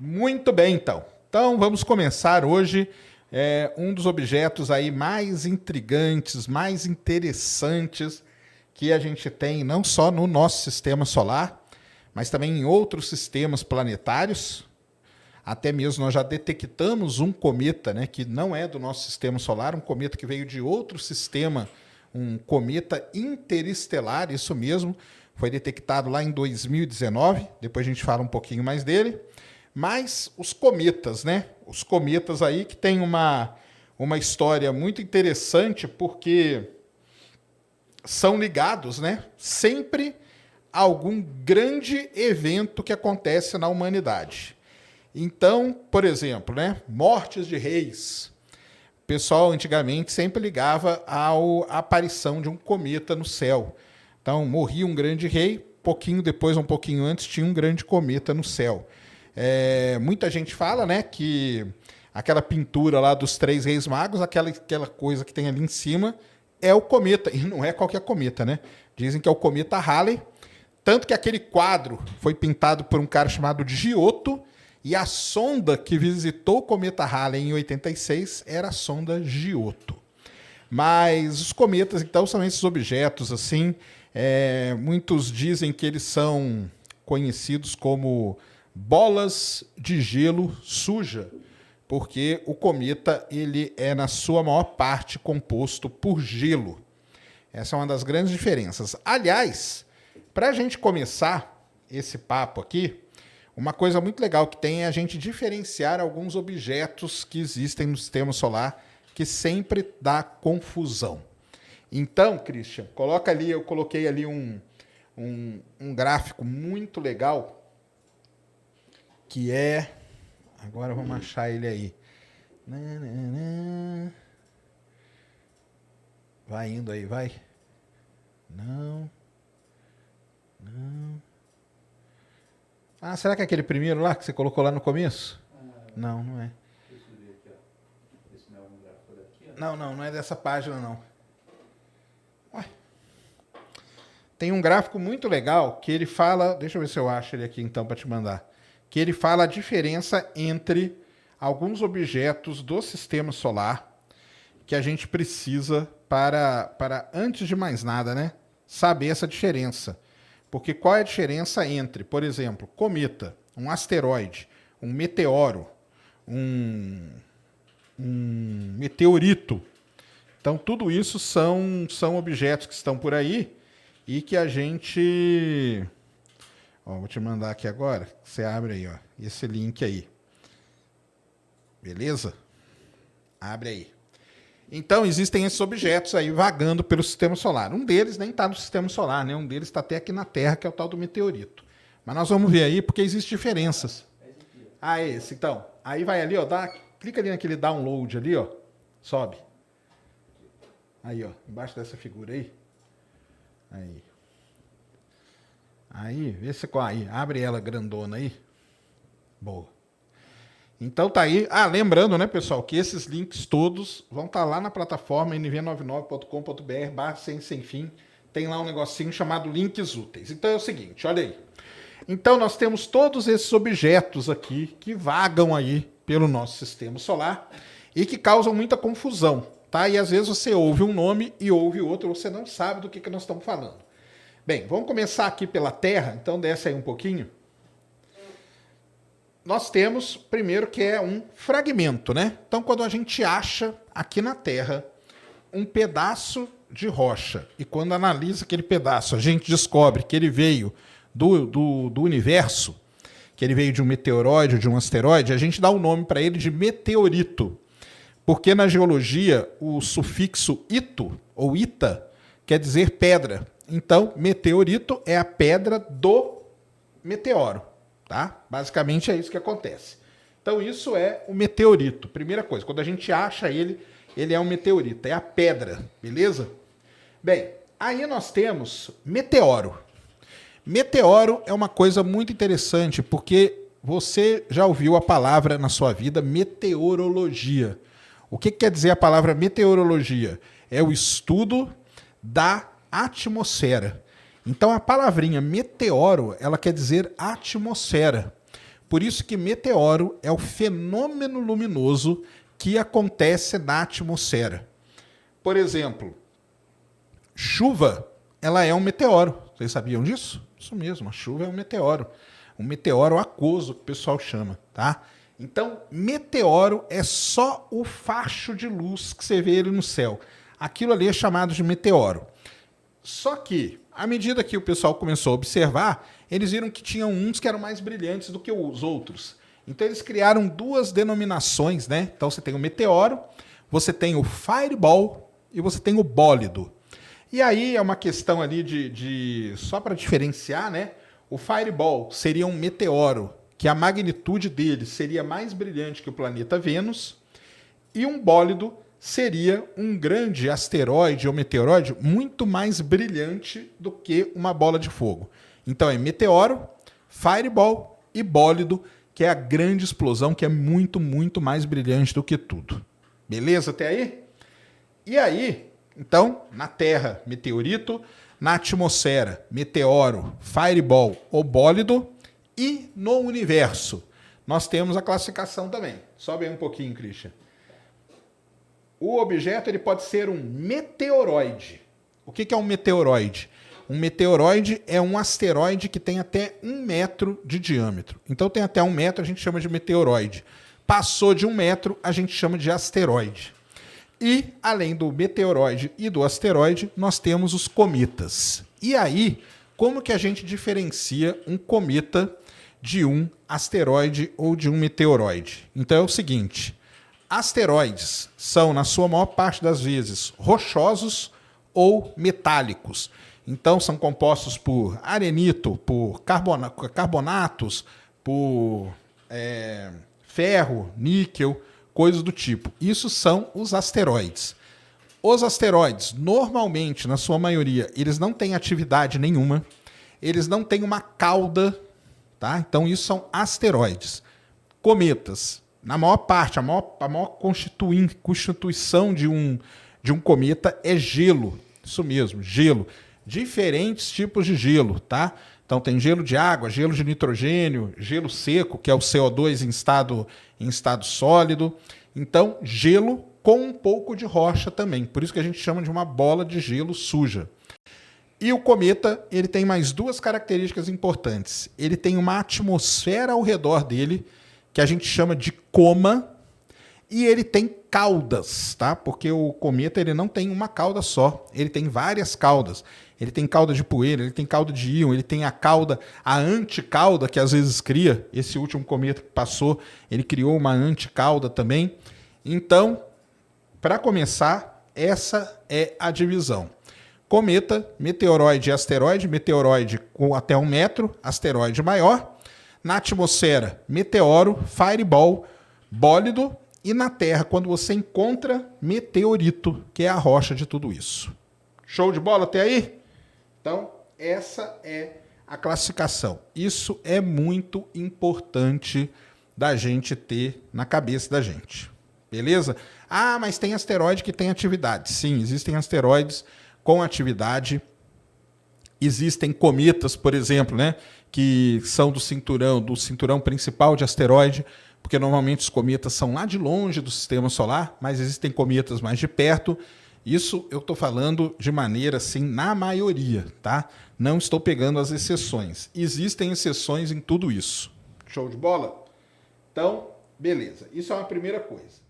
Muito bem, então. Então vamos começar hoje um dos objetos aí mais intrigantes, mais interessantes que a gente tem não só no nosso sistema solar, mas também em outros sistemas planetários. Até mesmo nós já detectamos um cometa, né, que não é do nosso sistema solar, um cometa que veio de outro sistema, um cometa interestelar, isso mesmo, foi detectado lá em 2019, depois a gente fala um pouquinho mais dele. Mas os cometas, né? Os cometas aí que tem uma história muito interessante, porque são ligados, né, sempre a algum grande evento que acontece na humanidade. Então, por exemplo, né, mortes de reis. O pessoal antigamente sempre ligava à aparição de um cometa no céu. Então, morria um grande rei, pouquinho depois, um pouquinho antes, tinha um grande cometa no céu. Muita gente fala, né, que aquela pintura lá dos três reis magos, aquela coisa que tem ali em cima, é o cometa. E não é qualquer cometa, né? Dizem que é o cometa Halley. Tanto que aquele quadro foi pintado por um cara chamado Giotto, e a sonda que visitou o cometa Halley em 86 era a sonda Giotto. Mas os cometas, então, são esses objetos, assim, muitos dizem que eles são conhecidos como bolas de gelo suja, porque o cometa ele é, na sua maior parte, composto por gelo. Essa é uma das grandes diferenças. Aliás, para a gente começar esse papo aqui, uma coisa muito legal que tem é a gente diferenciar alguns objetos que existem no sistema solar que sempre dá confusão. Então, Christian, coloca ali, eu coloquei ali um gráfico muito legal, que é... Agora vamos achar ele aí. Vai indo aí, vai. Não. Ah, será que é aquele primeiro lá que você colocou lá no começo? Não, não é. Não é dessa página, não. Ué. Tem um gráfico muito legal que ele fala... Deixa eu ver se eu acho ele aqui, então, para te mandar. Que ele fala a diferença entre alguns objetos do sistema solar que a gente precisa para antes de mais nada, né, saber essa diferença. Porque qual é a diferença entre, por exemplo, cometa, um asteroide, um meteoro, um meteorito? Então, tudo isso são objetos que estão por aí e que a gente... Ó, vou te mandar aqui agora. Você abre aí, ó, esse link aí. Beleza? Abre aí. Então, existem esses objetos aí vagando pelo sistema solar. Um deles nem está no sistema solar, né? Um deles está até aqui na Terra, que é o tal do meteorito. Mas nós vamos ver aí, porque existem diferenças. Ah, esse, então. Aí vai ali, ó, clica ali naquele download ali, ó. Sobe. Aí, ó, embaixo dessa figura aí. Aí, vê se aí, abre ela grandona aí. Boa. Então tá aí. Ah, lembrando, né, pessoal, que esses links todos vão estar lá na plataforma nv99.com.br/sem-fim. Tem lá um negocinho chamado links úteis. Então é o seguinte, olha aí. Então nós temos todos esses objetos aqui que vagam aí pelo nosso sistema solar e que causam muita confusão, tá? E às vezes você ouve um nome e ouve outro, você não sabe do que nós estamos falando. Bem, vamos começar aqui pela Terra, então desce aí um pouquinho. Nós temos, primeiro, que é um fragmento, né? Então, quando a gente acha aqui na Terra um pedaço de rocha, e quando analisa aquele pedaço, a gente descobre que ele veio do universo, que ele veio de um meteoroide, de um asteroide, a gente dá o nome para ele de meteorito. Porque na geologia, o sufixo ito, ou ita, quer dizer pedra. Então, meteorito é a pedra do meteoro, tá? Basicamente é isso que acontece. Então, isso é o meteorito. Primeira coisa, quando a gente acha ele, ele é um meteorito, é a pedra, beleza? Bem, aí nós temos meteoro. Meteoro é uma coisa muito interessante, porque você já ouviu a palavra na sua vida meteorologia. O que quer dizer a palavra meteorologia? É o estudo da atmosfera. Então a palavrinha meteoro, ela quer dizer atmosfera. Por isso que meteoro é o fenômeno luminoso que acontece na atmosfera. Por exemplo, chuva, ela é um meteoro. Vocês sabiam disso? Isso mesmo, a chuva é um meteoro. Um meteoro aquoso, que o pessoal chama, tá? Então, meteoro é só o facho de luz que você vê ele no céu. Aquilo ali é chamado de meteoro. Só que, à medida que o pessoal começou a observar, eles viram que tinham uns que eram mais brilhantes do que os outros. Então, eles criaram duas denominações, né? Então, você tem o meteoro, você tem o fireball e você tem o bólido. E aí é uma questão ali só para diferenciar, né? O fireball seria um meteoro que a magnitude dele seria mais brilhante que o planeta Vênus, e um bólido seria um grande asteroide ou meteoroide muito mais brilhante do que uma bola de fogo. Então é meteoro, fireball e bólido, que é a grande explosão, que é muito, muito mais brilhante do que tudo. Beleza até aí? E aí, então, na Terra, meteorito, na atmosfera, meteoro, fireball ou bólido, e no universo, nós temos a classificação também. Sobe aí um pouquinho, Christian. O objeto ele pode ser um meteoroide. O que é um meteoroide? Um meteoroide é um asteroide que tem até 1 metro de diâmetro. Então tem até 1 metro, a gente chama de meteoroide. Passou de 1 metro, a gente chama de asteroide. E, além do meteoroide e do asteroide, nós temos os cometas. E aí, como que a gente diferencia um cometa de um asteroide ou de um meteoroide? Então é o seguinte, asteroides são, na sua maior parte das vezes, rochosos ou metálicos. Então são compostos por arenito, por carbonatos, por ferro, níquel, coisas do tipo. Isso são os asteroides. Os asteroides, normalmente, na sua maioria, eles não têm atividade nenhuma, eles não têm uma cauda, tá? Então isso são asteroides. Cometas, na maior parte, a maior constituição de um cometa é gelo. Isso mesmo, gelo. Diferentes tipos de gelo, tá? Então tem gelo de água, gelo de nitrogênio, gelo seco, que é o CO2 em estado sólido. Então, gelo com um pouco de rocha também. Por isso que a gente chama de uma bola de gelo suja. E o cometa, ele tem mais duas características importantes. Ele tem uma atmosfera ao redor dele, que a gente chama de coma, e ele tem caudas, tá? Porque o cometa ele não tem uma cauda só, ele tem várias caudas. Ele tem cauda de poeira, ele tem cauda de íon, ele tem a cauda, a anticauda que às vezes cria. Esse último cometa que passou, ele criou uma anticauda também. Então, para começar, essa é a divisão. Cometa, meteoroide e asteroide. Meteoroide com até 1 metro, asteroide maior. Na atmosfera, meteoro, fireball, bólido. E na Terra, quando você encontra meteorito, que é a rocha de tudo isso. Show de bola até aí? Então, essa é a classificação. Isso é muito importante da gente ter na cabeça da gente. Beleza? Ah, mas tem asteroide que tem atividade. Sim, existem asteroides com atividade. Existem cometas, por exemplo, né, que são do cinturão principal de asteroide, porque normalmente os cometas são lá de longe do sistema solar, mas existem cometas mais de perto. Isso eu estou falando de maneira assim, na maioria, tá? Não estou pegando as exceções. Existem exceções em tudo isso. Show de bola? Então, beleza. Isso é uma primeira coisa.